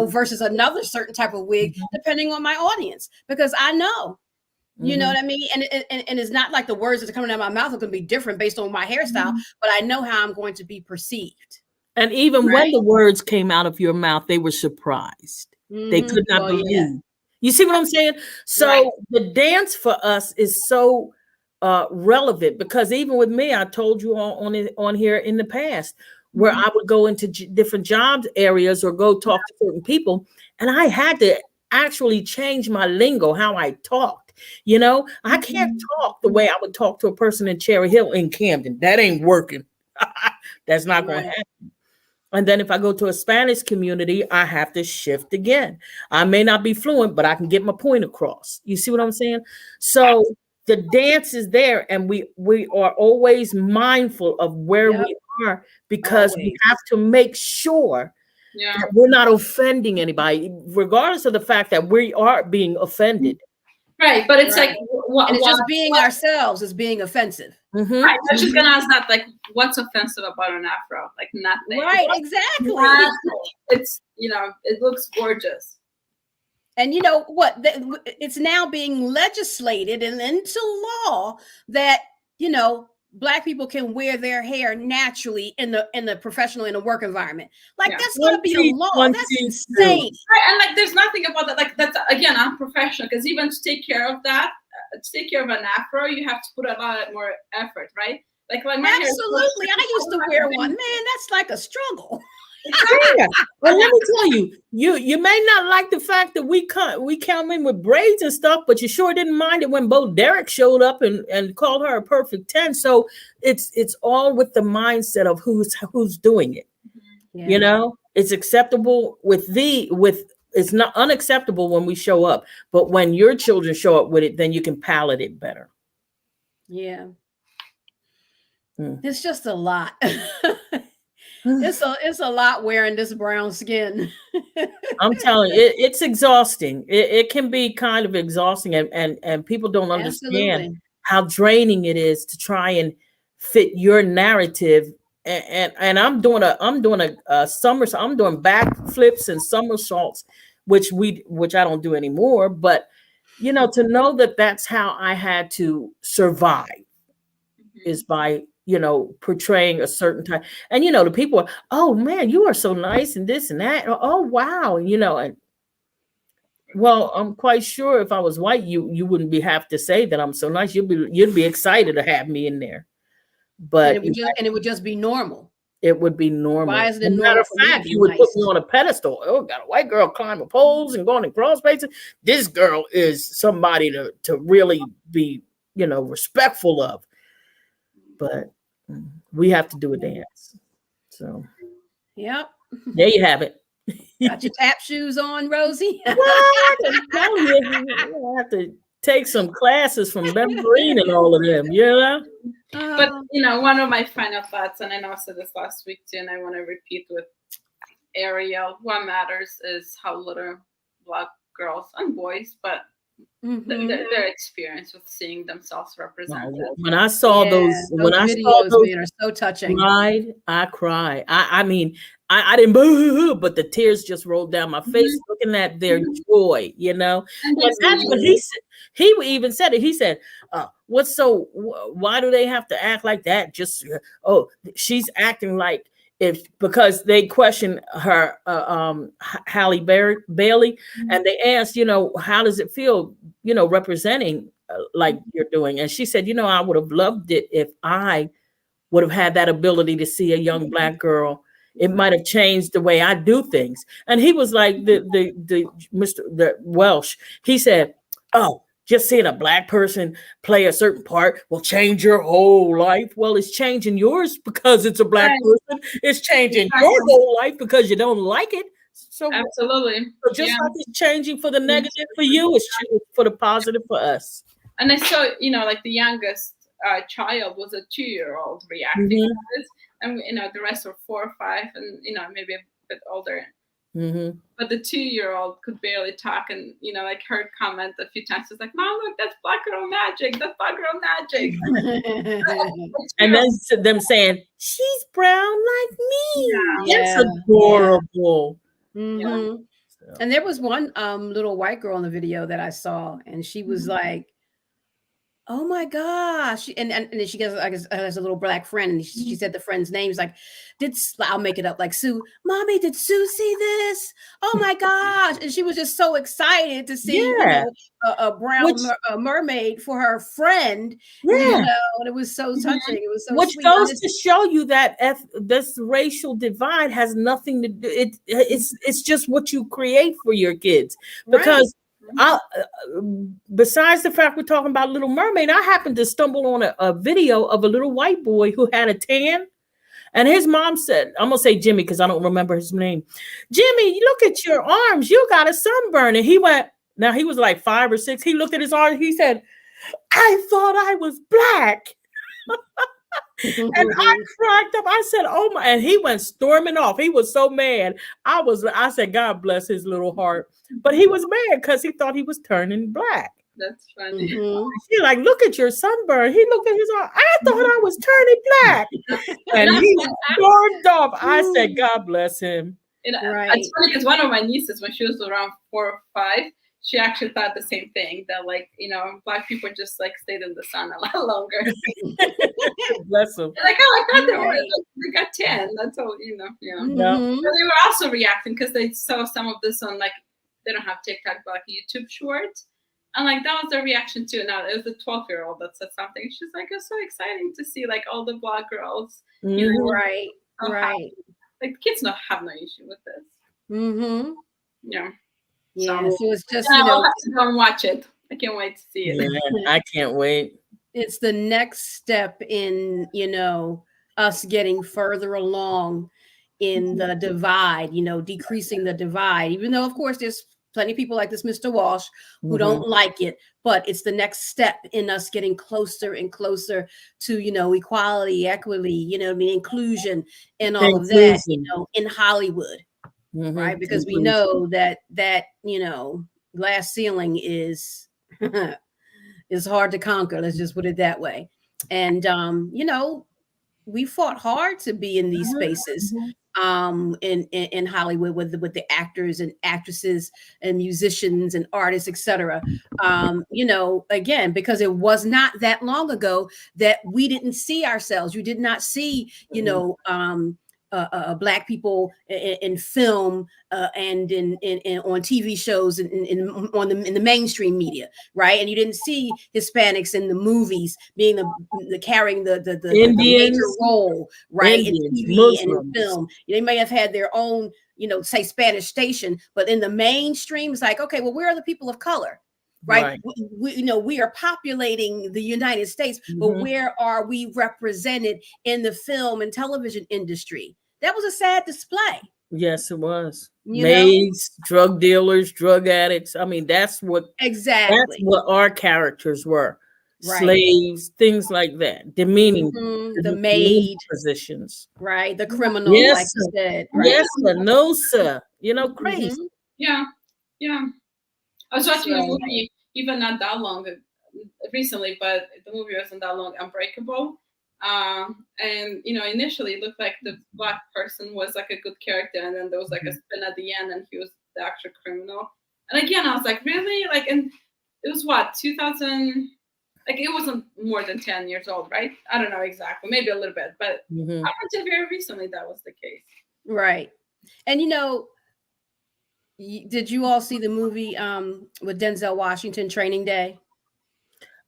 Versus another certain type of wig, depending on my audience, because I know. You know what I mean? And it's not like the words that are coming out of my mouth are going to be different based on my hairstyle, but I know how I'm going to be perceived. And even when the words came out of your mouth, they were surprised. They could not believe. Yeah. You see what I'm saying? So the dance for us is so relevant, because even with me, I told you on here in the past, where I would go into different job areas or go talk to certain people, and I had to actually change my lingo, how I talked. I can't talk the way I would talk to a person in Cherry Hill in Camden. That ain't working. That's not going to happen. And then if I go to a Spanish community, I have to shift again. I may not be fluent, but I can get my point across. You see what I'm saying? So the dance is there, and we are always mindful of where we are, because we have to make sure that we're not offending anybody, regardless of the fact that we are being offended. Right, but it's like, and it's just being ourselves is being offensive. Right, I was just gonna ask that, like, what's offensive about an afro? Like, nothing. Right, exactly. It's it looks gorgeous. And you know what? It's now being legislated and into law that Black people can wear their hair naturally in the professional, in the work environment. Like that's gonna be a law. That's insane. Right, and like there's nothing about that. Like that's again unprofessional, because even to take care of that, to take care of an afro, you have to put a lot more effort, right? Like my absolutely. I used to wear one. Man, that's like a struggle. Yeah. Well, let me tell you, you may not like the fact that we come in with braids and stuff, but you sure didn't mind it when Bo Derek showed up and called her a perfect 10. So it's all with the mindset of who's doing it. Yeah. It's acceptable it's not unacceptable when we show up, but when your children show up with it, then you can palate it better. Yeah. It's just a lot. It's a lot wearing this brown skin. I'm telling you, it's exhausting. It can be kind of exhausting, and people don't understand how draining it is to try and fit your narrative. And I'm doing a somersault. I'm doing backflips and somersaults, which I don't do anymore. But to know that that's how I had to survive is by portraying a certain type. And the people are, oh man, you are so nice and this and that. Oh wow, and well, I'm quite sure if I was white, you wouldn't have to say that I'm so nice. You'd be excited to have me in there. But it would just be normal. It would be normal. Why is it normal? Matter of fact, you would put me on a pedestal. Oh, got a white girl climbing poles and going in crawl spaces. This girl is somebody to really be, respectful of. But we have to do a dance. So, yep. There you have it. Got your tap shoes on, Rosie? What? I'm telling you, I have to take some classes from Ben Green and all of them, But one of my final thoughts, and I know I said this last week too, and I want to repeat with Ariel, what matters is how little Black girls and boys, but their experience with seeing themselves represented. When I saw those videos, man, are so touching. I cried. I mean, I didn't boo, but the tears just rolled down my face looking at their joy, And that's what he said. He even said it. He said, why do they have to act like that? Just, she's acting like because they questioned her, Halle Bailey, and they asked, how does it feel, representing like you're doing? And she said, I would have loved it if I would have had that ability to see a young Black girl. It might have changed the way I do things. And he was like, the Welsh, he said, oh, just seeing a black person play a certain part will change your whole life. Well, it's changing yours because it's a black person. It's changing your whole life because you don't like it. So absolutely. So just like it's changing for the negative for you, it's changing for the positive for us. And I saw, like the youngest child was a 2-year-old reacting to this, and the rest were 4 or 5, and maybe a bit older. But the 2-year-old could barely talk, and like heard comment a few times. It's like, "Mom, look, that's black girl magic. That's black girl magic." And then them saying, "She's brown like me." Yeah. That's adorable. Mm-hmm. And there was one little white girl in the video that I saw, and she was like, "Oh my gosh!" And then she has a little black friend, and she said the friend's name is like, I'll make it up, like Sue. Mommy, did Sue see this? Oh my gosh! And she was just so excited to see a brown mermaid for her friend. Yeah, and it was so touching. It was so which sweet. goes to show you that this racial divide has nothing to do. It's just what you create for your kids, because. Besides the fact we're talking about Little Mermaid, I happened to stumble on a video of a little white boy who had a tan, and his mom said, I'm gonna say Jimmy because I don't remember his name. Jimmy, look at your arms, you got a sunburn. And he went, now he was like 5 or 6. He looked at his arms, he said, I thought I was black. And I cracked up. I said, "Oh my!" And he went storming off. He was so mad. I said, "God bless his little heart." But he was mad because he thought he was turning black. That's funny. She like, "Look at your sunburn." He looked at his arm. I thought I was turning black, and he stormed off. I said, "God bless him." It's funny because one of my nieces, when she was around 4 or 5, she actually thought the same thing, that like, black people just like stayed in the sun a lot longer. Bless them. Like, I thought they got 10. That's all, yeah. But they were also reacting because they saw some of this on, like, they don't have TikTok, but like YouTube Shorts. And like, that was their reaction too. Now it was a 12-year-old that said something. She's like, it's so exciting to see like all the black girls. Right. Like, kids have no issue with this. Yeah. Yeah, so it's just, I'll have to go and watch it. I can't wait to see it. Yeah, I can't wait. It's the next step in, us getting further along in the divide, decreasing the divide, even though, of course, there's plenty of people like this Mr. Walsh who don't like it, but it's the next step in us getting closer and closer to, equality, equity, inclusion and all of that, in Hollywood. Right, because we know that glass ceiling is hard to conquer. Let's just put it that way. And we fought hard to be in these spaces in Hollywood with the actors and actresses and musicians and artists, etc. Again, because it was not that long ago that we didn't see ourselves. You did not see, black people in film and in on TV shows and in the mainstream media, right? And you didn't see Hispanics in the movies being the carrying the major role, right? Indians, in TV Muslims. and in film. They may have had their own, say Spanish station, but in the mainstream, it's like, okay, well, where are the people of color? Right. We are populating the United States, but where are we represented in the film and television industry? That was a sad display. Yes, it was. Maids, drug dealers, drug addicts. I mean, that's what our characters were. Right. Slaves, things like that. Demeaning the maid positions. Right. The criminal, like you said. Right? Yes, sir. No, sir. Crazy. Yeah. I was watching a movie even not that long recently, but the movie wasn't that long, Unbreakable. And initially it looked like the black person was like a good character, and then there was like a spin at the end and he was the actual criminal. And again, I was like, really? Like, and it was 2000, like it wasn't more than 10 years old, right? I don't know exactly, maybe a little bit, but up until very recently that was the case. Right. And did you all see the movie with Denzel Washington, Training Day?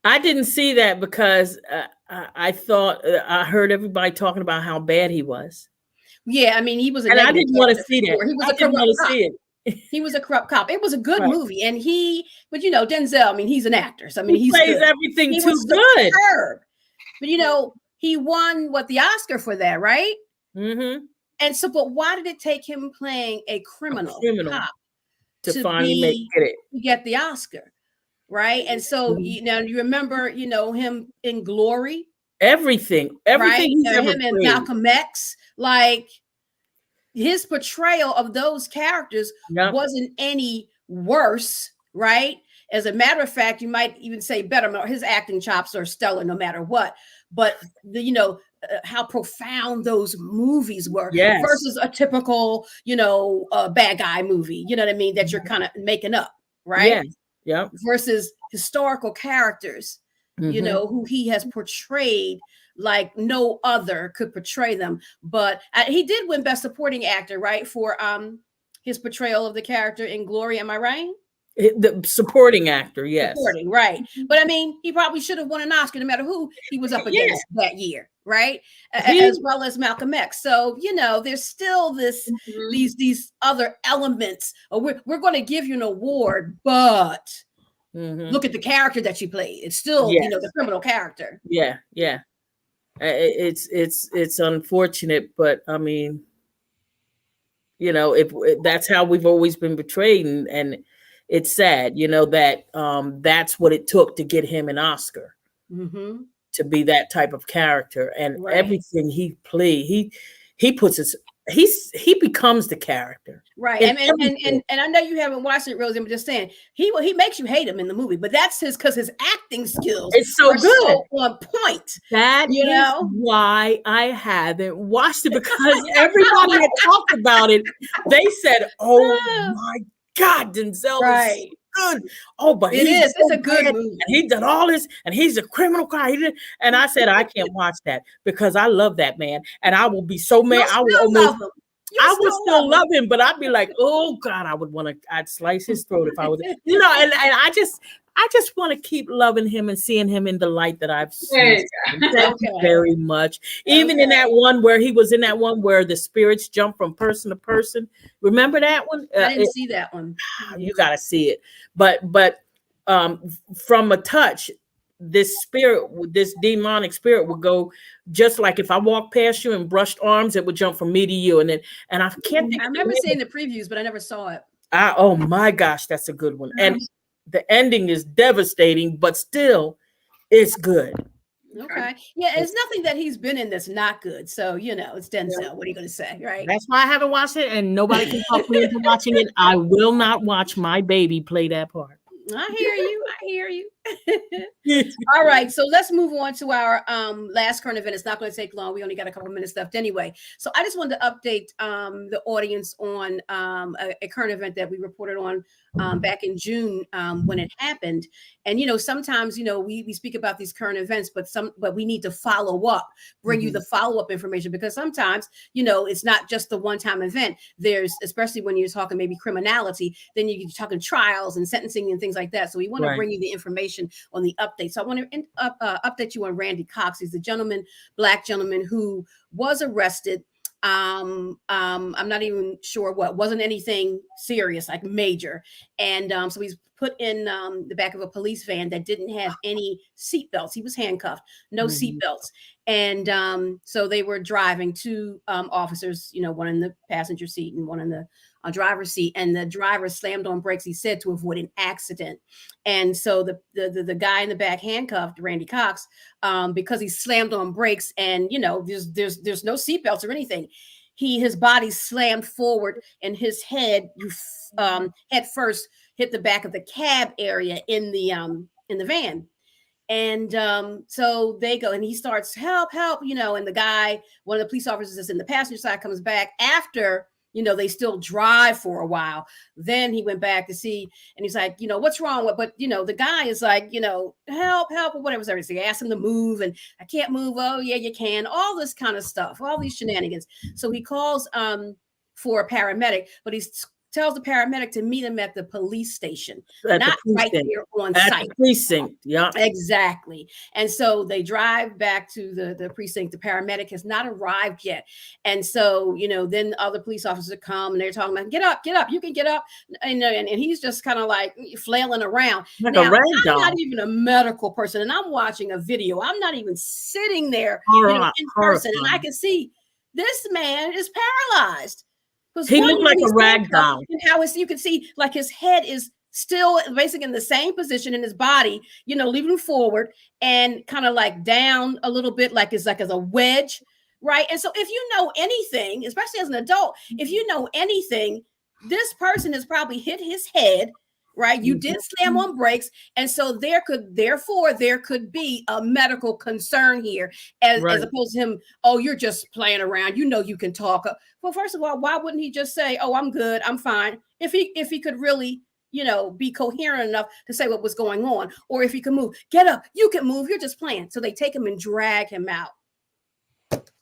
I didn't see that because I thought I heard everybody talking about how bad he was. Yeah, I mean, he was, and I didn't want to see that. He was I didn't want to see it. He was a corrupt cop. It was a good Right. movie, and but Denzel. I mean, he's an actor, so I mean, He he's plays good. everything He too was good. superb. But he won the Oscar for that, right? Mm-hmm. And so, but why did it take him playing a criminal cop to finally get the Oscar, right? And so you remember, him in Glory, everything right? he's ever Him and played. Malcolm X, like his portrayal of those characters wasn't any worse, right? As a matter of fact, you might even say better. His acting chops are stellar no matter what. But how profound those movies were versus a typical, bad guy movie, you know what I mean, that you're kind of making up, right? Yeah. Versus historical characters, who he has portrayed like no other could portray them. But he did win Best Supporting Actor, right, for his portrayal of the character in Glory. Am I right? The supporting actor, yes. Supporting, right. But I mean, he probably should have won an Oscar no matter who he was up against that year, right? As well as Malcolm X. So, there's still these other elements. We're going to give you an award, but look at the character that you played. It's still, the criminal character. Yeah. It's unfortunate, but I mean, if that's how we've always been portrayed, and it's sad, that that's what it took to get him an Oscar, to be that type of character, and everything he played, he puts he becomes the character, right? And I know you haven't watched it, Rosie. I'm just saying he makes you hate him in the movie, but that's because his acting skills it's so good, so on point. That is why I haven't watched it, because everybody had talked about it. They said, "Oh my God, Denzel is good." Oh, but it's a good movie. And he did all this, and he's a criminal guy. And I said, I can't watch that because I love that man, and I will be so mad. I will still love him, but I'd be like, oh God, I'd slice his throat if I was, and I just want to keep loving him and seeing him in the light that I've seen. Thank you very much. Even in that one where he was in that one where the spirits jump from person to person. Remember that one? I didn't see that one. You got to see it. But from a touch, this demonic spirit would go, just like if I walked past you and brushed arms, it would jump from me to you. And I can't think. I remember seeing the previews, but I never saw it. Oh my gosh, that's a good one. And the ending is devastating, but still, it's good. Okay. Yeah, it's nothing that he's been in that's not good. So, it's Denzel. What are you going to say, right? That's why I haven't watched it, and nobody can talk me into watching it. I will not watch my baby play that part. I hear you. All right, so let's move on to our last current event. It's not going to take long. We only got a couple minutes left anyway. So I just wanted to update the audience on a current event that we reported on back in June when it happened. And sometimes we speak about these current events, but we need to follow up, bring you the follow-up information, because sometimes it's not just the one-time event. There's, especially when you're talking maybe criminality, then you're talking trials and sentencing and things like that. So we want to bring you the information on the update. So I want to update you on Randy Cox. He's the black gentleman who was arrested. I'm not even sure what, wasn't anything serious, like major. And so he's put in the back of a police van that didn't have any seatbelts. He was handcuffed, no seatbelts. And so they were driving, two officers, one in the passenger seat and one in the driver's seat, and the driver slammed on brakes, he said, to avoid an accident. And so the guy in the back handcuffed, Randy Cox, because he slammed on brakes, and there's no seatbelts or anything. His body slammed forward, and his head first hit the back of the cab area in the van. And so they go, and he starts, help, and the guy, one of the police officers that's in the passenger side, comes back after they still drive for a while. Then he went back to see, and he's like, what's wrong with, but the guy is like, help, or whatever. So he asked him to move, and I can't move. Oh yeah, you can. All this kind of stuff, all these shenanigans. So he calls for a paramedic, but he's tells the paramedic to meet him at the police station, At not the right precinct. there on At site. the precinct, yeah. Exactly. And so they drive back to the precinct. The paramedic has not arrived yet. And so, then other police officers come and they're talking about, get up, you can get up. And he's just kind of like flailing around. Like now, a rag I'm doll. not even a medical person and I'm watching a video. I'm not even sitting there in person. Horrifying. And I can see this man is paralyzed. He looked like a rag doll. And how you can see like his head is still basically in the same position in his body, leaving forward and kind of like down a little bit, like it's like as a wedge, right? And so if you know anything, especially as an adult, if you know anything, this person has probably hit his head, right? You did slam on brakes. And so there could be a medical concern here as opposed to him, oh, you're just playing around. You can talk. Well, first of all, why wouldn't he just say, oh, I'm good, I'm fine? If he could really, be coherent enough to say what was going on, or if he can move, get up, you can move, you're just playing. So they take him and drag him out.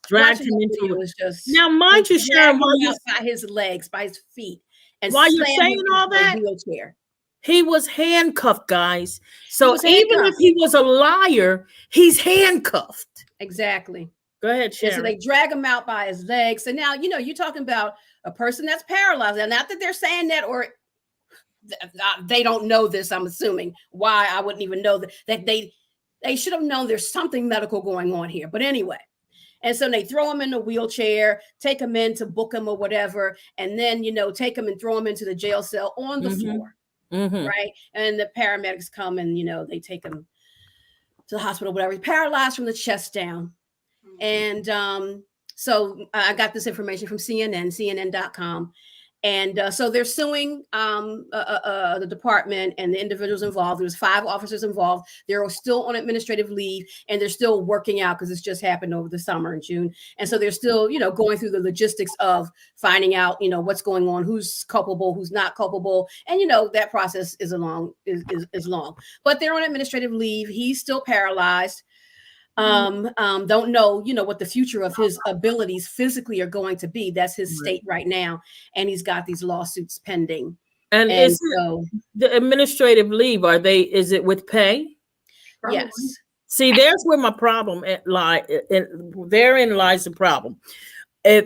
Dragged him into it. Just now, mind you, Sharon, by his legs, by his feet, and while you're saying all that, wheelchair. He was handcuffed, guys. So even handcuffed. if he was a liar, he's handcuffed. Exactly. Go ahead, Sharon. And so they drag him out by his legs. So now, you're talking about a person that's paralyzed. Now, not that they're saying that, or they don't know this, I'm assuming. Why I wouldn't even know that they should have known there's something medical going on here. But anyway, and so they throw him in a wheelchair, take him in to book him or whatever, and then, take him and throw him into the jail cell on the floor. Right. And the paramedics come and, they take him to the hospital, whatever. He's paralyzed from the chest down. And so I got this information from CNN.com. And so they're suing the department and the individuals involved. There's 5 officers involved. They're still on administrative leave and they're still working out because it's just happened over the summer in June. And so they're still, going through the logistics of finding out, what's going on, who's culpable, who's not culpable. And, that process is long. But they're on administrative leave. He's still paralyzed. Don't know, what the future of his abilities physically are going to be. That's his state right now. And he's got these lawsuits pending. And so the administrative leave, is it with pay? Probably. Yes. See, there's where my problem lies. Therein lies the problem. If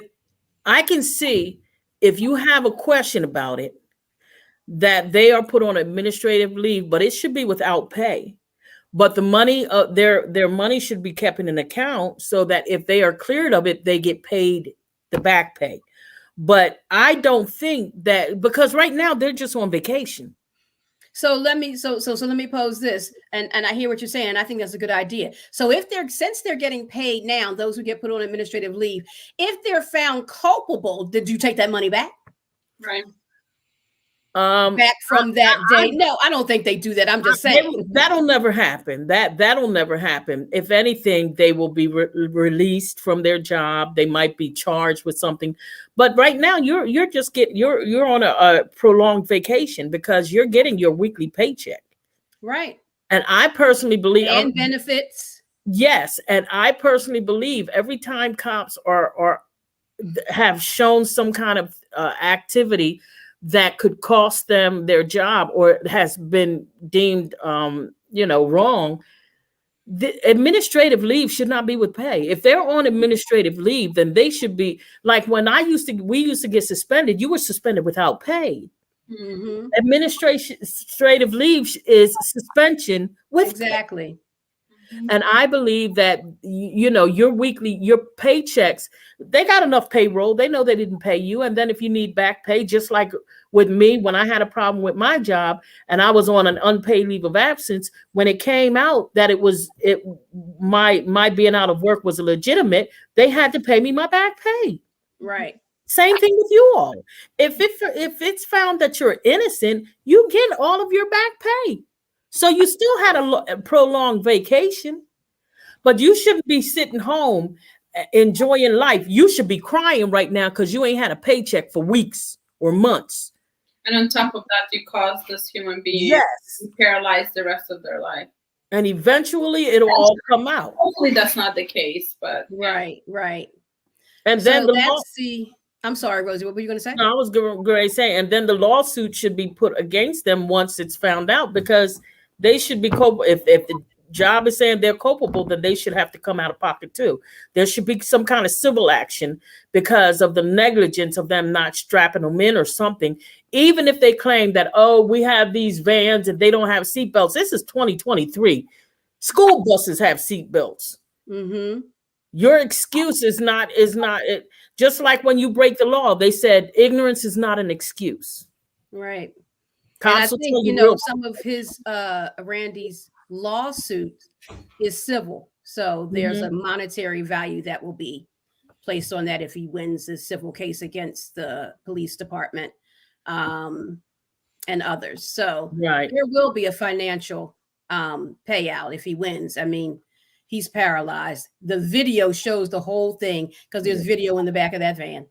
I can see, if you have a question about it, that they are put on administrative leave, but it should be without pay. But the money, their money should be kept in an account so that if they are cleared of it, they get paid the back pay. But I don't think that, because right now they're just on vacation. So let me pose this, and I hear what you're saying. I think that's a good idea. So since they're getting paid now, those who get put on administrative leave, if they're found culpable, did you take that money back? Right. Back from that day? No, I don't think they do that. I'm just saying that'll never happen. That'll never happen. If anything, they will be released from their job. They might be charged with something. But right now, you're on a prolonged vacation because you're getting your weekly paycheck. Right. And I personally believe and benefits. Yes, and I personally believe every time cops have shown some kind of activity that could cost them their job or has been deemed, wrong, the administrative leave should not be with pay. If they're on administrative leave, then they should be like when we used to get suspended, you were suspended without pay. Mm-hmm. Administrative leave is suspension with exactly. Pay. And I believe that, your paychecks, they got enough payroll. They know they didn't pay you. And then if you need back pay, just like with me, when I had a problem with my job and I was on an unpaid leave of absence, when it came out that my being out of work was legitimate, they had to pay me my back pay. Right. Same thing with you all. If it's found that you're innocent, you get all of your back pay. So you still had a prolonged vacation, but you shouldn't be sitting home enjoying life. You should be crying right now because you ain't had a paycheck for weeks or months. And on top of that, you cause this human being to be paralyzed the rest of their life. And eventually it'll all come out. Hopefully that's not the case, but right. And so then I'm sorry, Rosie, what were you going to say? No, I was going to say, and then the lawsuit should be put against them once it's found out, because they should be culpable. If the job is saying they're culpable, then they should have to come out of pocket too. There should be some kind of civil action because of the negligence of them not strapping them in or something. Even if they claim that, oh, we have these vans and they don't have seatbelts. This is 2023. School buses have seatbelts. Mm-hmm. Your excuse is not it. Just like when you break the law, they said ignorance is not an excuse. Right. Cops and I think, some of his Randy's lawsuit is civil. So there's a monetary value that will be placed on that if he wins the civil case against the police department and others. So there will be a financial payout if he wins. I mean, he's paralyzed. The video shows the whole thing because there's video in the back of that van.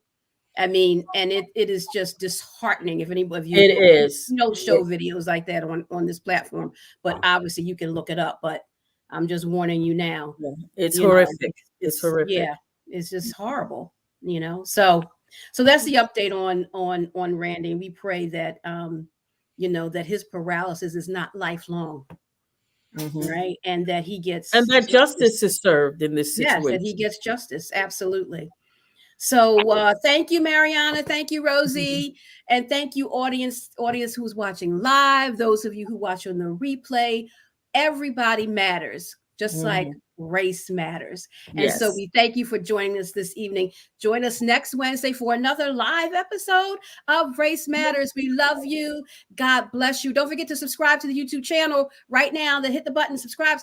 I mean, and it is just disheartening if any of you don't show videos like that on this platform, but obviously you can look it up. But I'm just warning you now. It's horrific. It's horrific. Yeah, it's just horrible, So that's the update on Randy. And we pray that that his paralysis is not lifelong. Right, and that he gets justice is served in this situation. Yes, that he gets justice. Absolutely. So thank you, Mariana. Thank you, Rosie, and thank you, audience who's watching live. Those of you who watch on the replay, everybody matters, just like race matters. And so we thank you for joining us this evening. Join us next Wednesday for another live episode of Race Matters. We love you. God bless you. Don't forget to subscribe to the YouTube channel right now. Then hit the button, subscribe,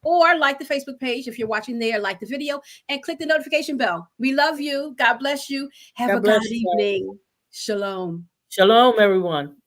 or like the Facebook page if you're watching there, like the video, and click the notification bell. We love you. God bless you. Have a good evening. Shalom. Shalom, everyone.